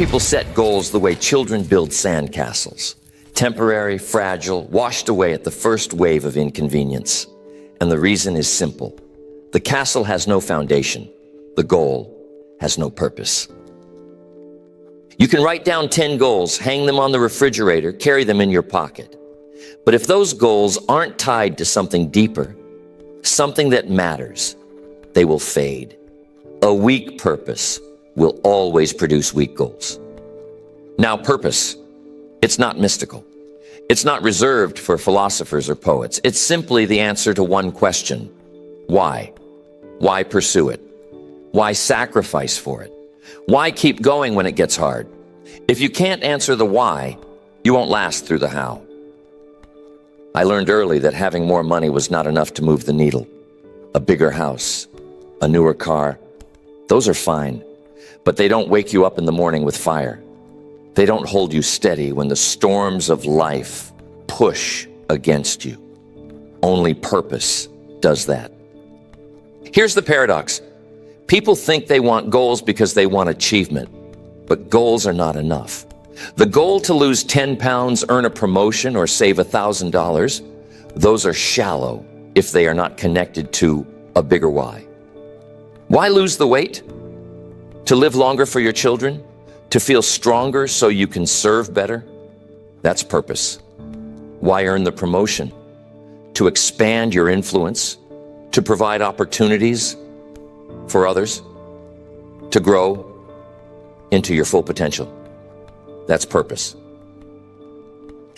people set goals the way children build sandcastles. Temporary, fragile, washed away at the first wave of inconvenience. And the reason is simple. The castle has no foundation. The goal has no purpose. You can write down 10 goals, hang them on the refrigerator, carry them in your pocket. But if those goals aren't tied to something deeper, something that matters, they will fade. A weak purpose will always produce weak goals. Now, purpose, it's not mystical. It's not reserved for philosophers or poets. It's simply the answer to one question. Why? Why pursue it? Why sacrifice for it? Why keep going when it gets hard? If you can't answer the why, you won't last through the how. I learned early that having more money was not enough to move the needle. A bigger house, a newer car, those are fine, but they don't wake you up in the morning with fire. They don't hold you steady when the storms of life push against you. Only purpose does that. Here's the paradox. People think they want goals because they want achievement, but goals are not enough. The goal to lose 10 pounds, earn a promotion, or save $1,000, those are shallow if they are not connected to a bigger why. Why lose the weight? To live longer for your children? To feel stronger so you can serve better? That's purpose. Why earn the promotion? To expand your influence? To provide opportunities for others? To grow into your full potential? That's purpose.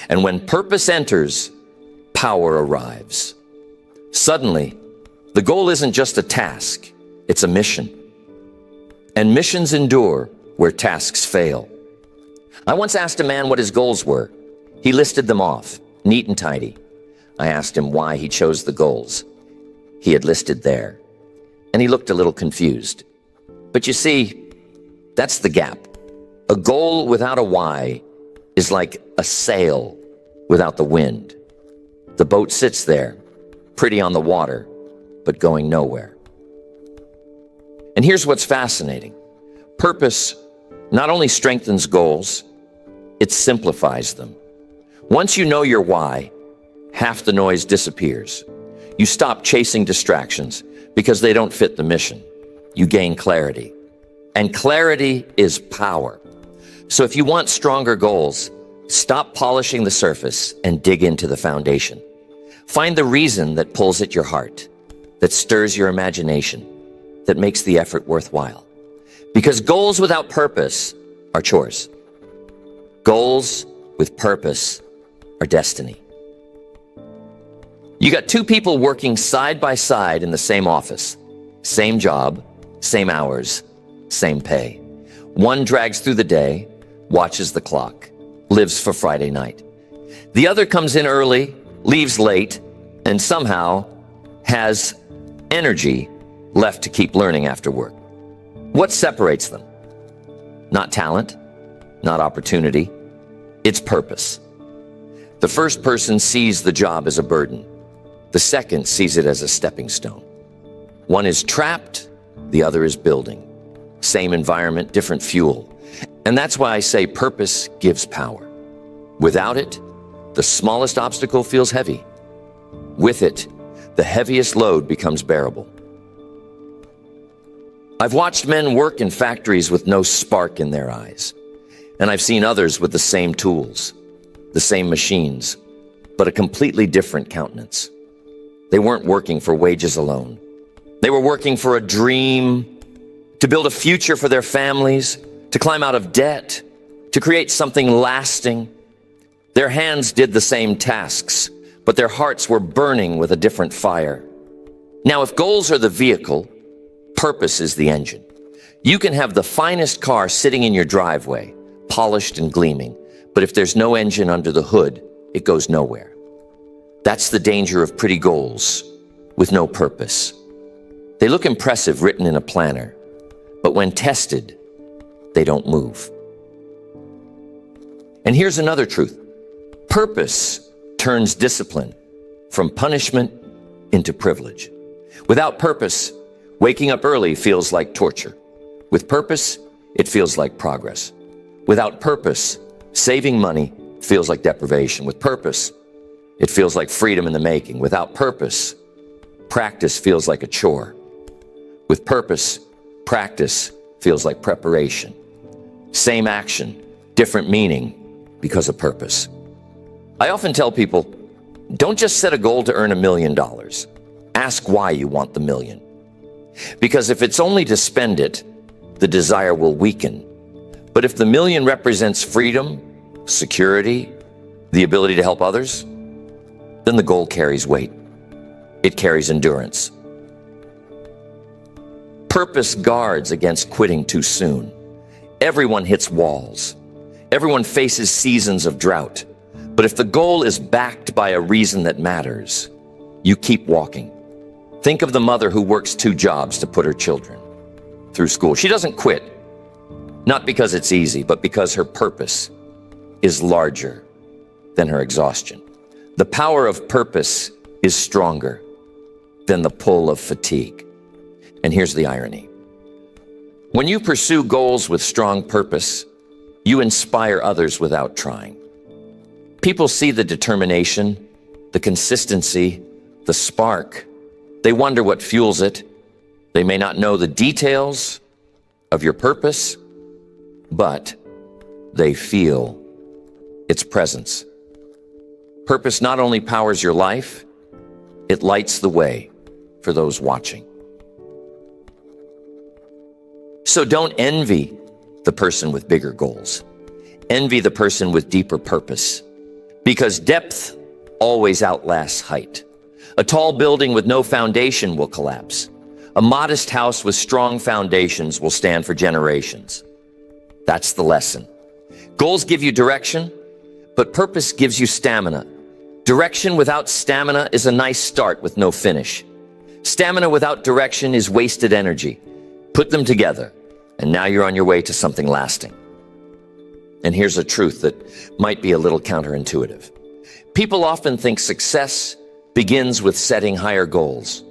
And when purpose enters, power arrives. Suddenly, the goal isn't just a task, it's a mission. And missions endure where tasks fail. I once asked a man what his goals were. He listed them off, neat and tidy. I asked him why he chose the goals he had listed there, and he looked a little confused. But you see, that's the gap. A goal without a why is like a sail without the wind. The boat sits there, pretty on the water, but going nowhere. And here's what's fascinating. Purpose not only strengthens goals, it simplifies them. Once you know your why, half the noise disappears. You stop chasing distractions because they don't fit the mission. You gain clarity. And clarity is power. So if you want stronger goals, stop polishing the surface and dig into the foundation. Find the reason that pulls at your heart, that stirs your imagination, that makes the effort worthwhile. Because goals without purpose are chores. Goals with purpose are destiny. You got two people working side by side in the same office, same job, same hours, same pay. One drags through the day, watches the clock, lives for Friday night. The other comes in early, leaves late, and somehow has energy left to keep learning after work. What separates them? Not talent, not opportunity, it's purpose. The first person sees the job as a burden. The second sees it as a stepping stone. One is trapped, the other is building. Same environment, different fuel. And that's why I say purpose gives power. Without it, the smallest obstacle feels heavy. With it, the heaviest load becomes bearable. I've watched men work in factories with no spark in their eyes. And I've seen others with the same tools, the same machines, but a completely different countenance. They weren't working for wages alone. They were working for a dream, to build a future for their families, to climb out of debt, to create something lasting. Their hands did the same tasks, but their hearts were burning with a different fire. Now, if goals are the vehicle, purpose is the engine. You can have the finest car sitting in your driveway, polished and gleaming, but if there's no engine under the hood, it goes nowhere. That's the danger of pretty goals with no purpose. They look impressive written in a planner, but when tested, they don't move. And here's another truth. Purpose turns discipline from punishment into privilege. Without purpose, waking up early feels like torture. With purpose, it feels like progress. Without purpose, saving money feels like deprivation. With purpose, it feels like freedom in the making. Without purpose, practice feels like a chore. With purpose, practice feels like preparation. Same action, different meaning because of purpose. I often tell people, don't just set a goal to earn $1 million. Ask why you want the million. Because if it's only to spend it, the desire will weaken. But if the million represents freedom, security, the ability to help others, then the goal carries weight. It carries endurance. Purpose guards against quitting too soon. Everyone hits walls. Everyone faces seasons of drought. But if the goal is backed by a reason that matters, you keep walking. Think of the mother who works 2 jobs to put her children through school. She doesn't quit, not because it's easy, but because her purpose is larger than her exhaustion. The power of purpose is stronger than the pull of fatigue. And here's the irony. When you pursue goals with strong purpose, you inspire others without trying. People see the determination, the consistency, the spark. They wonder what fuels it. They may not know the details of your purpose, but they feel its presence. Purpose not only powers your life, it lights the way for those watching. So don't envy the person with bigger goals. Envy the person with deeper purpose, because depth always outlasts height. A tall building with no foundation will collapse. A modest house with strong foundations will stand for generations. That's the lesson. Goals give you direction, but purpose gives you stamina. Direction without stamina is a nice start with no finish. Stamina without direction is wasted energy. Put them together, and now you're on your way to something lasting. And here's a truth that might be a little counterintuitive. People often think success begins with setting higher goals.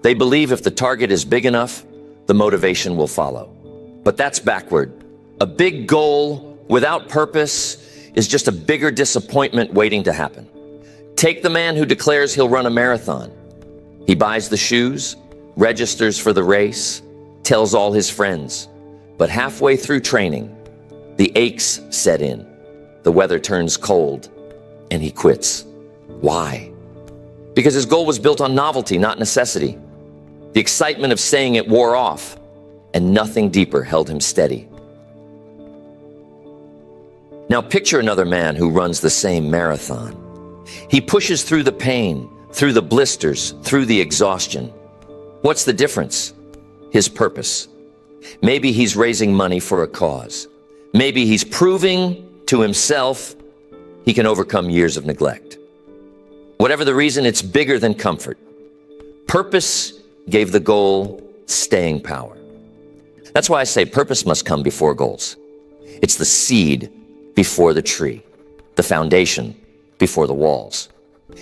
They believe if the target is big enough, the motivation will follow. But that's backward. A big goal without purpose is just a bigger disappointment waiting to happen. Take the man who declares he'll run a marathon. He buys the shoes, registers for the race, tells all his friends. But halfway through training, the aches set in. The weather turns cold, and he quits. Why? Because his goal was built on novelty, not necessity. The excitement of saying it wore off, and nothing deeper held him steady. Now picture another man who runs the same marathon. He pushes through the pain, through the blisters, through the exhaustion. What's the difference? His purpose. Maybe he's raising money for a cause. Maybe he's proving to himself he can overcome years of neglect. Whatever the reason, it's bigger than comfort. Purpose gave the goal staying power. That's why I say purpose must come before goals. It's the seed before the tree, the foundation before the walls.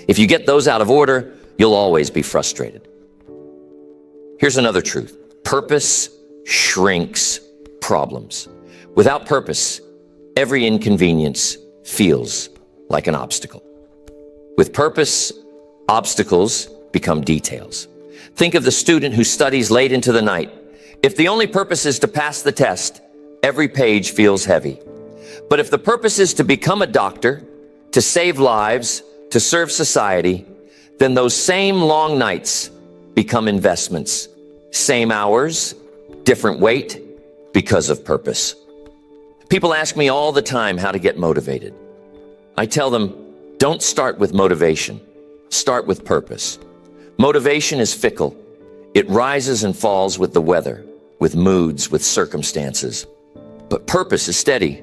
If you get those out of order, you'll always be frustrated. Here's another truth. Purpose shrinks problems. Without purpose, every inconvenience feels like an obstacle. With purpose, obstacles become details. Think of the student who studies late into the night. If the only purpose is to pass the test, every page feels heavy. But if the purpose is to become a doctor, to save lives, to serve society, then those same long nights become investments. Same hours, different weight, because of purpose. People ask me all the time how to get motivated. I tell them, don't start with motivation. Start with purpose. Motivation is fickle. It rises and falls with the weather, with moods, with circumstances. But purpose is steady.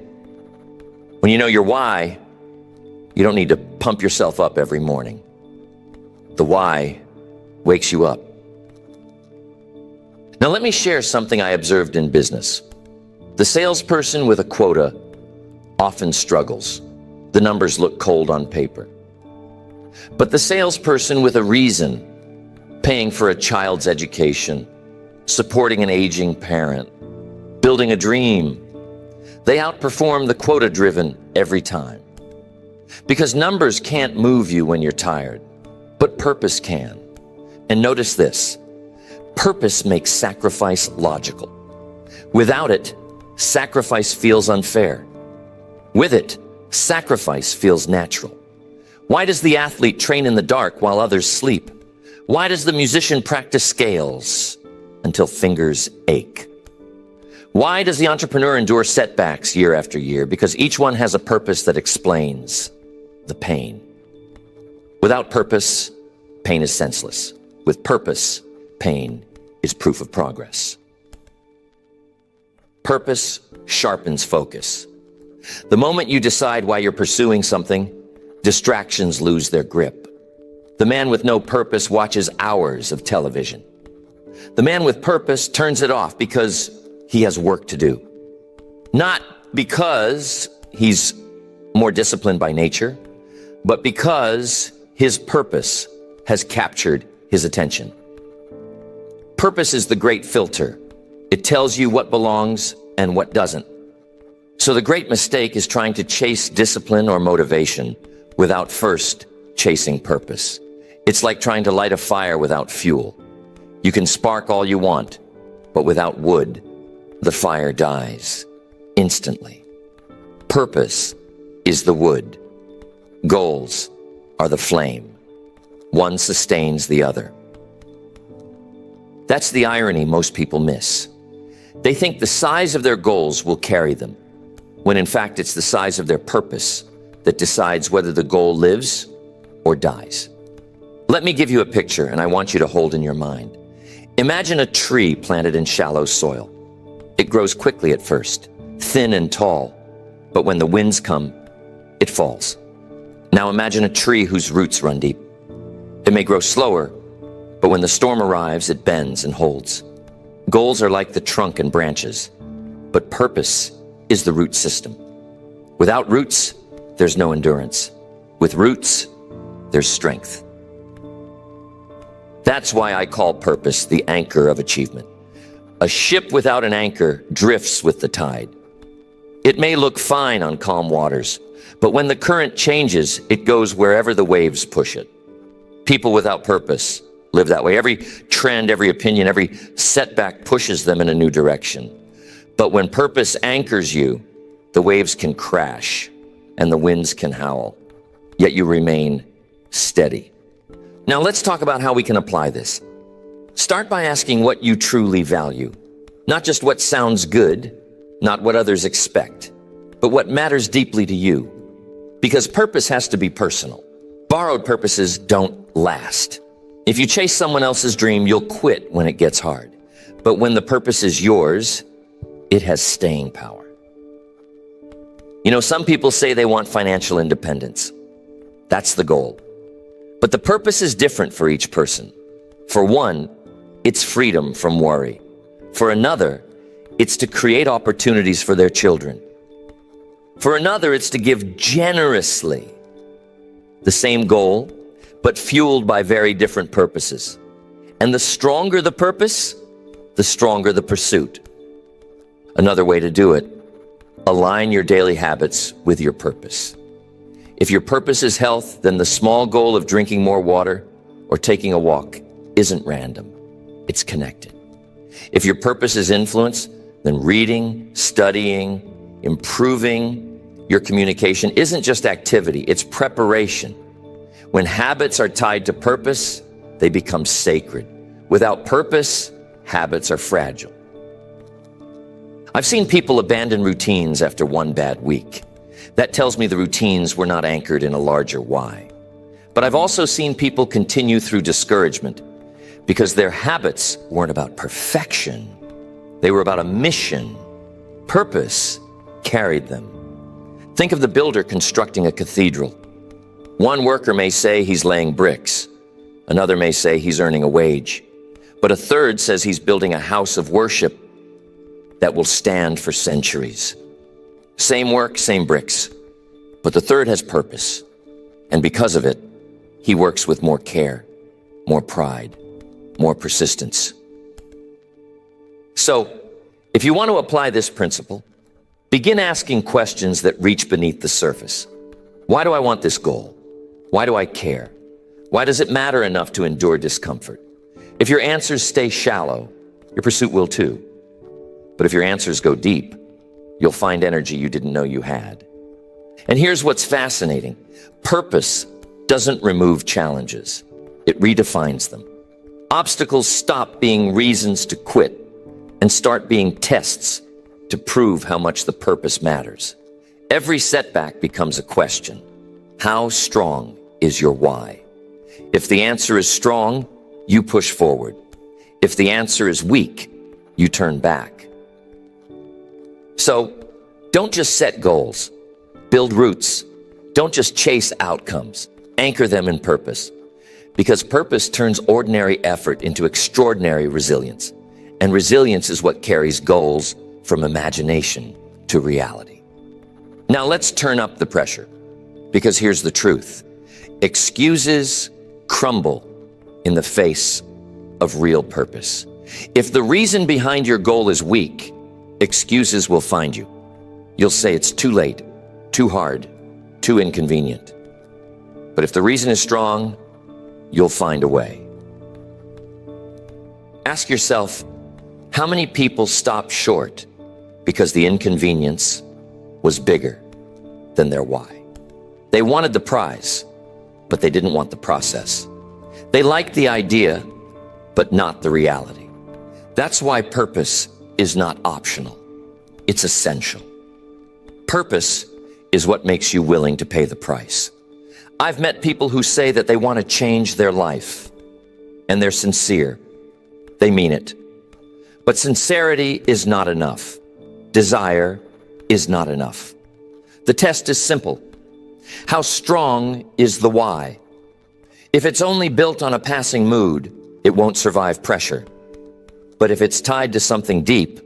When you know your why, you don't need to pump yourself up every morning. The why wakes you up. Now let me share something I observed in business. The salesperson with a quota often struggles. The numbers look cold on paper. But the salesperson with a reason, paying for a child's education, supporting an aging parent, building a dream, They outperform the quota-driven every time. Because numbers can't move you when you're tired, but purpose can. And notice this, purpose makes sacrifice logical. Without it, sacrifice feels unfair. With it, sacrifice feels natural. Why does the athlete train in the dark while others sleep? Why does the musician practice scales until fingers ache? Why does the entrepreneur endure setbacks year after year? Because each one has a purpose that explains the pain. Without purpose, pain is senseless. With purpose, pain is proof of progress. Purpose sharpens focus. The moment you decide why you're pursuing something, distractions lose their grip. The man with no purpose watches hours of television. The man with purpose turns it off because he has work to do. Not because he's more disciplined by nature, but because his purpose has captured his attention. Purpose is the great filter. It tells you what belongs and what doesn't. So the great mistake is trying to chase discipline or motivation without first chasing purpose. It's like trying to light a fire without fuel. You can spark all you want, but without wood, the fire dies instantly. Purpose is the wood. Goals are the flame. One sustains the other. That's the irony most people miss. They think the size of their goals will carry them, when in fact it's the size of their purpose that decides whether the goal lives or dies. Let me give you a picture, and I want you to hold in your mind. Imagine a tree planted in shallow soil. It grows quickly at first, thin and tall, but when the winds come, it falls. Now imagine a tree whose roots run deep. It may grow slower, but when the storm arrives, it bends and holds. Goals are like the trunk and branches, but purpose is the root system. Without roots, there's no endurance. With roots, there's strength. That's why I call purpose the anchor of achievement. A ship without an anchor drifts with the tide. It may look fine on calm waters, but when the current changes, it goes wherever the waves push it. People without purpose live that way. Every trend, every opinion, every setback pushes them in a new direction. But when purpose anchors you, the waves can crash and the winds can howl, yet you remain steady. Now let's talk about how we can apply this. Start by asking what you truly value, not just what sounds good, not what others expect, but what matters deeply to you. Because purpose has to be personal. Borrowed purposes don't last. If you chase someone else's dream, you'll quit when it gets hard. But when the purpose is yours, it has staying power. You know, some people say they want financial independence. That's the goal. But the purpose is different for each person. For one, it's freedom from worry. For another, it's to create opportunities for their children. For another, it's to give generously. The same goal, but fueled by very different purposes. And the stronger the purpose, the stronger the pursuit. Another way to do it, align your daily habits with your purpose. If your purpose is health, then the small goal of drinking more water or taking a walk isn't random. It's connected. If your purpose is influence, then reading, studying, improving your communication isn't just activity, it's preparation. When habits are tied to purpose, they become sacred. Without purpose, habits are fragile. I've seen people abandon routines after one bad week. That tells me the routines were not anchored in a larger why. But I've also seen people continue through discouragement because their habits weren't about perfection. They were about a mission. Purpose carried them. Think of the builder constructing a cathedral. One worker may say he's laying bricks. Another may say he's earning a wage. But a third says he's building a house of worship that will stand for centuries. Same work, same bricks. But the third has purpose. And because of it, he works with more care, more pride, more persistence. So, if you want to apply this principle, Begin asking questions that reach beneath the surface. Why do I want this goal? Why do I care? Why does it matter enough to endure discomfort? If your answers stay shallow, your pursuit will too. But if your answers go deep, you'll find energy you didn't know you had. And here's what's fascinating. Purpose doesn't remove challenges. It redefines them. Obstacles stop being reasons to quit and start being tests to prove how much the purpose matters. Every setback becomes a question. How strong is your why? If the answer is strong, you push forward. If the answer is weak, you turn back. So, don't just set goals. Build roots. Don't just chase outcomes. Anchor them in purpose. Because purpose turns ordinary effort into extraordinary resilience. And resilience is what carries goals from imagination to reality. Now let's turn up the pressure. Because here's the truth. Excuses crumble in the face of real purpose. If the reason behind your goal is weak, excuses will find you. You'll say it's too late, too hard, too inconvenient. But if the reason is strong, you'll find a way. Ask yourself, how many people stop short because the inconvenience was bigger than their why? They wanted the prize, but they didn't want the process. They liked the idea, but not the reality. That's why purpose is not optional. It's essential. Purpose is what makes you willing to pay the price. I've met people who say that they want to change their life, and they're sincere. They mean it. But sincerity is not enough. Desire is not enough. The test is simple. How strong is the why? If it's only built on a passing mood, it won't survive pressure. But if it's tied to something deep,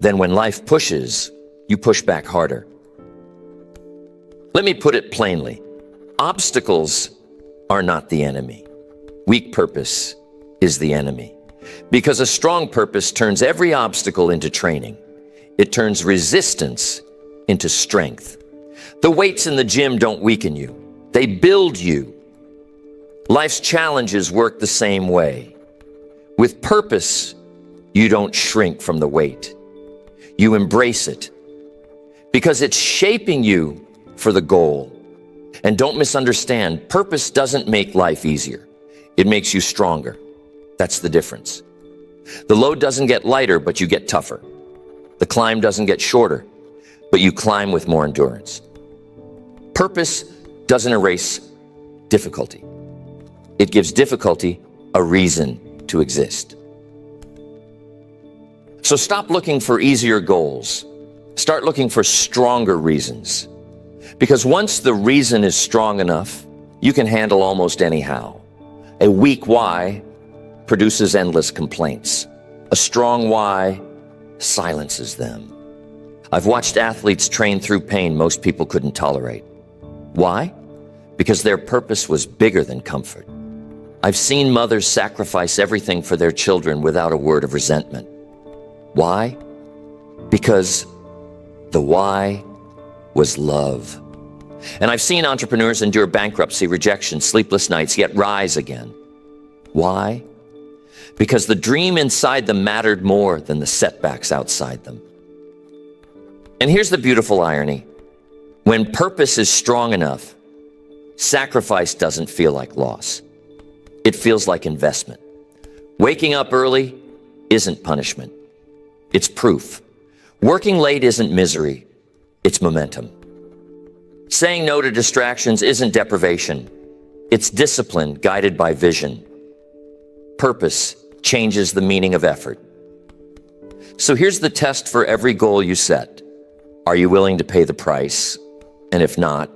then when life pushes, you push back harder. Let me put it plainly. Obstacles are not the enemy. Weak purpose is the enemy. Because a strong purpose turns every obstacle into training. It turns resistance into strength. The weights in the gym don't weaken you. They build you. Life's challenges work the same way. With purpose, you don't shrink from the weight. You embrace it because it's shaping you for the goal. And don't misunderstand, purpose doesn't make life easier. It makes you stronger. That's the difference. The load doesn't get lighter, but you get tougher. The climb doesn't get shorter, but you climb with more endurance. Purpose doesn't erase difficulty. It gives difficulty a reason to exist. So stop looking for easier goals. Start looking for stronger reasons. Because once the reason is strong enough, you can handle almost anyhow. A weak why produces endless complaints. A strong why silences them. I've watched athletes train through pain most people couldn't tolerate. Why? Because their purpose was bigger than comfort. I've seen mothers sacrifice everything for their children without a word of resentment. Why? Because the why was love. And I've seen entrepreneurs endure bankruptcy, rejection, sleepless nights, yet rise again. Why? Because the dream inside them mattered more than the setbacks outside them. And here's the beautiful irony. When purpose is strong enough, sacrifice doesn't feel like loss. It feels like investment. Waking up early isn't punishment. It's proof. Working late isn't misery. It's momentum. Saying no to distractions isn't deprivation. It's discipline guided by vision. Purpose changes the meaning of effort. So here's the test for every goal you set. Are you willing to pay the price? And if not,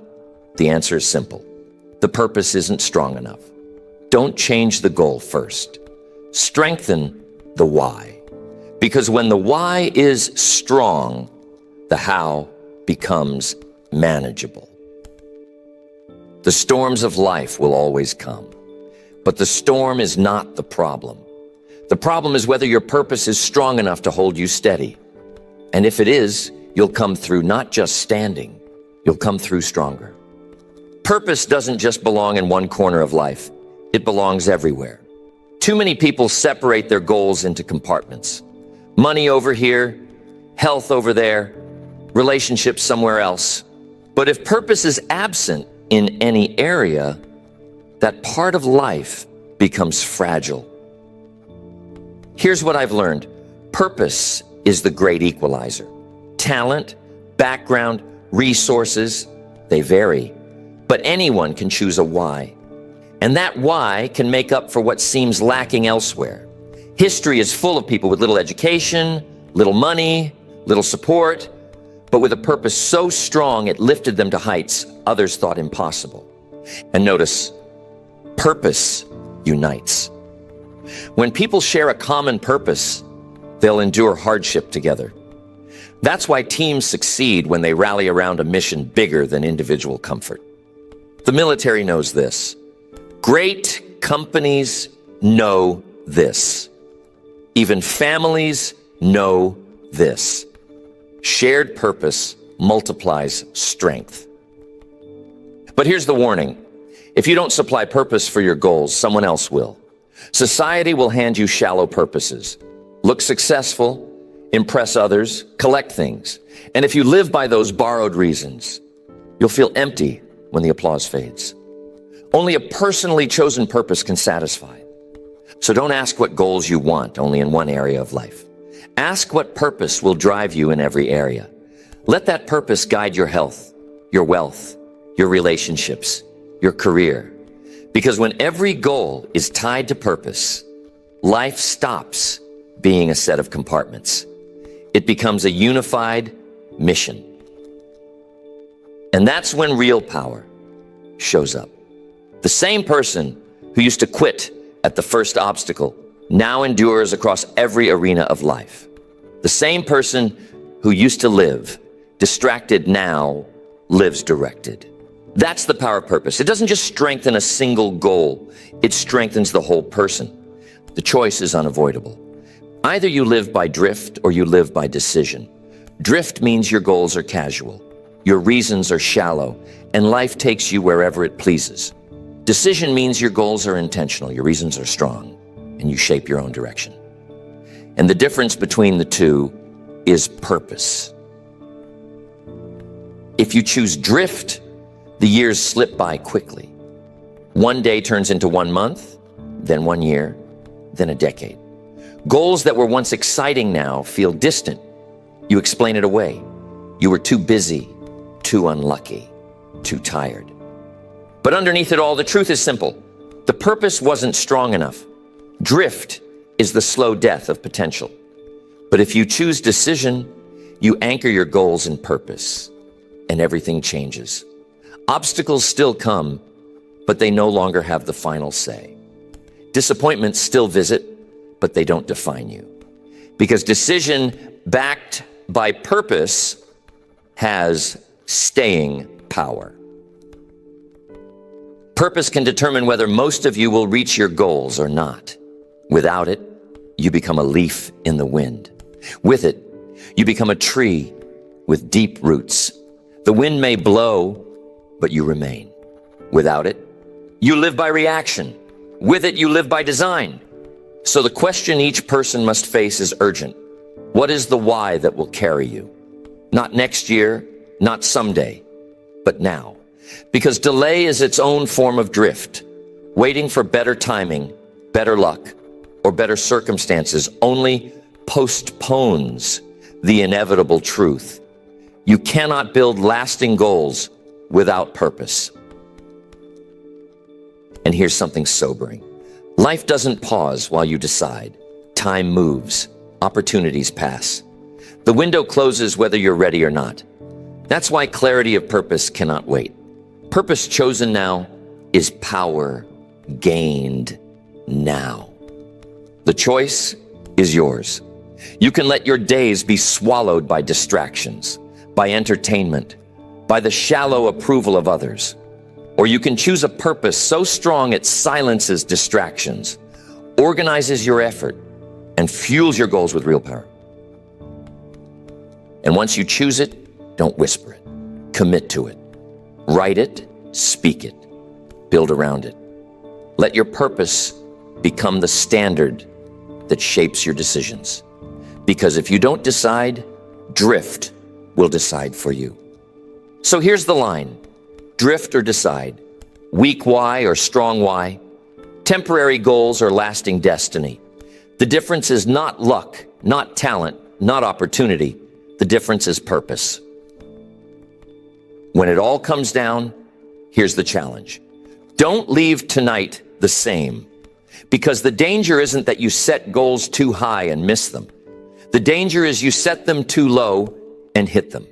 the answer is simple. The purpose isn't strong enough. Don't change the goal first. Strengthen the why. Because when the why is strong, the how becomes manageable. The storms of life will always come, but the storm is not the problem. The problem is whether your purpose is strong enough to hold you steady. And if it is, you'll come through not just standing, you'll come through stronger. Purpose doesn't just belong in one corner of life. It belongs everywhere. Too many people separate their goals into compartments. Money over here, health over there, relationships somewhere else. But if purpose is absent in any area, that part of life becomes fragile. Here's what I've learned. Purpose is the great equalizer. Talent, background, resources, they vary. But anyone can choose a why. And that why can make up for what seems lacking elsewhere. History is full of people with little education, little money, little support, but with a purpose so strong it lifted them to heights others thought impossible. And notice, purpose unites. When people share a common purpose, they'll endure hardship together. That's why teams succeed when they rally around a mission bigger than individual comfort. The military knows this. Great companies know this. Even families know this. Shared purpose multiplies strength. But here's the warning. If you don't supply purpose for your goals, someone else will. Society will hand you shallow purposes. Look successful, impress others, collect things. And if you live by those borrowed reasons, you'll feel empty when the applause fades. Only a personally chosen purpose can satisfy. So don't ask what goals you want only in one area of life. Ask what purpose will drive you in every area. Let that purpose guide your health, your wealth, your relationships, your career. Because when every goal is tied to purpose, life stops being a set of compartments. It becomes a unified mission. And that's when real power shows up. The same person who used to quit at the first obstacle now endures across every arena of life. The same person who used to live distracted now lives directed. That's the power of purpose. It doesn't just strengthen a single goal, it strengthens the whole person. The choice is unavoidable. Either you live by drift or you live by decision. Drift means your goals are casual, your reasons are shallow, and life takes you wherever it pleases. Decision means your goals are intentional, your reasons are strong, and you shape your own direction. And the difference between the two is purpose. If you choose drift, the years slip by quickly. One day turns into 1 month, then 1 year, then a decade. Goals that were once exciting now feel distant. You explain it away. You were too busy, too unlucky, too tired. But underneath it all, the truth is simple. The purpose wasn't strong enough. Drift is the slow death of potential. But if you choose decision, you anchor your goals in purpose, and everything changes. Obstacles still come, but they no longer have the final say. Disappointments still visit, but they don't define you. Because decision backed by purpose has staying power. Purpose can determine whether most of you will reach your goals or not. Without it, you become a leaf in the wind. With it, you become a tree with deep roots. The wind may blow, but you remain. Without it, you live by reaction. With it, you live by design. So the question each person must face is urgent. What is the why that will carry you? Not next year, not someday, but now. Because delay is its own form of drift. Waiting for better timing, better luck, or better circumstances only postpones the inevitable truth. You cannot build lasting goals without purpose. And here's something sobering. Life doesn't pause while you decide. Time moves. Opportunities pass. The window closes whether you're ready or not. That's why clarity of purpose cannot wait. Purpose chosen now is power gained now. The choice is yours. You can let your days be swallowed by distractions, by entertainment, by the shallow approval of others. Or you can choose a purpose so strong it silences distractions, organizes your effort, and fuels your goals with real power. And once you choose it, don't whisper it. Commit to it. Write it, speak it, build around it. Let your purpose become the standard that shapes your decisions. Because if you don't decide, drift will decide for you. So here's the line. Drift or decide. Weak why or strong why. Temporary goals or lasting destiny. The difference is not luck, not talent, not opportunity. The difference is purpose. When it all comes down, here's the challenge. Don't leave tonight the same. Because the danger isn't that you set goals too high and miss them. The danger is you set them too low and hit them.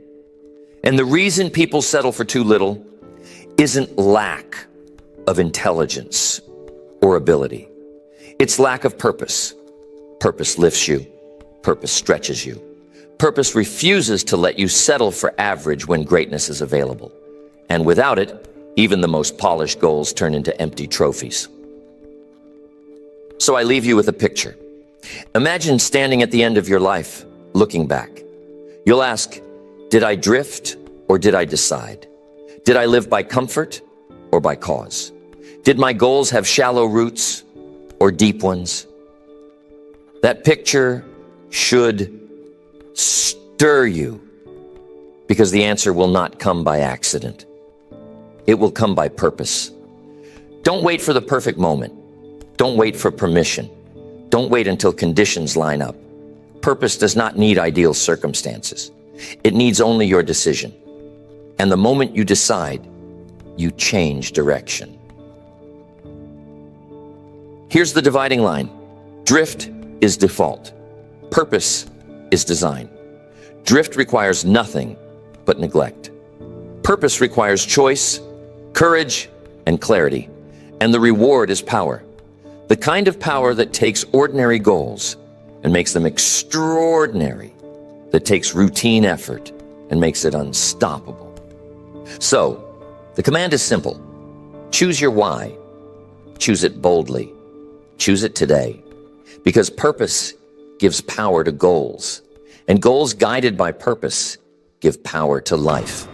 And the reason people settle for too little isn't lack of intelligence or ability. It's lack of purpose. Purpose lifts you. Purpose stretches you. Purpose refuses to let you settle for average when greatness is available. And without it, even the most polished goals turn into empty trophies. So I leave you with a picture. Imagine standing at the end of your life, looking back. You'll ask, did I drift or did I decide? Did I live by comfort or by cause? Did my goals have shallow roots or deep ones? That picture should stir you, because the answer will not come by accident. It will come by purpose. Don't wait for the perfect moment. Don't wait for permission. Don't wait until conditions line up. Purpose does not need ideal circumstances. It needs only your decision. And the moment you decide, you change direction. Here's the dividing line. Drift is default. Purpose is design. Drift requires nothing but neglect. Purpose requires choice, courage, and clarity. And the reward is power. The kind of power that takes ordinary goals and makes them extraordinary, that takes routine effort and makes it unstoppable. So, the command is simple. Choose your why. Choose it boldly. Choose it today. Because purpose gives power to goals, and goals guided by purpose give power to life.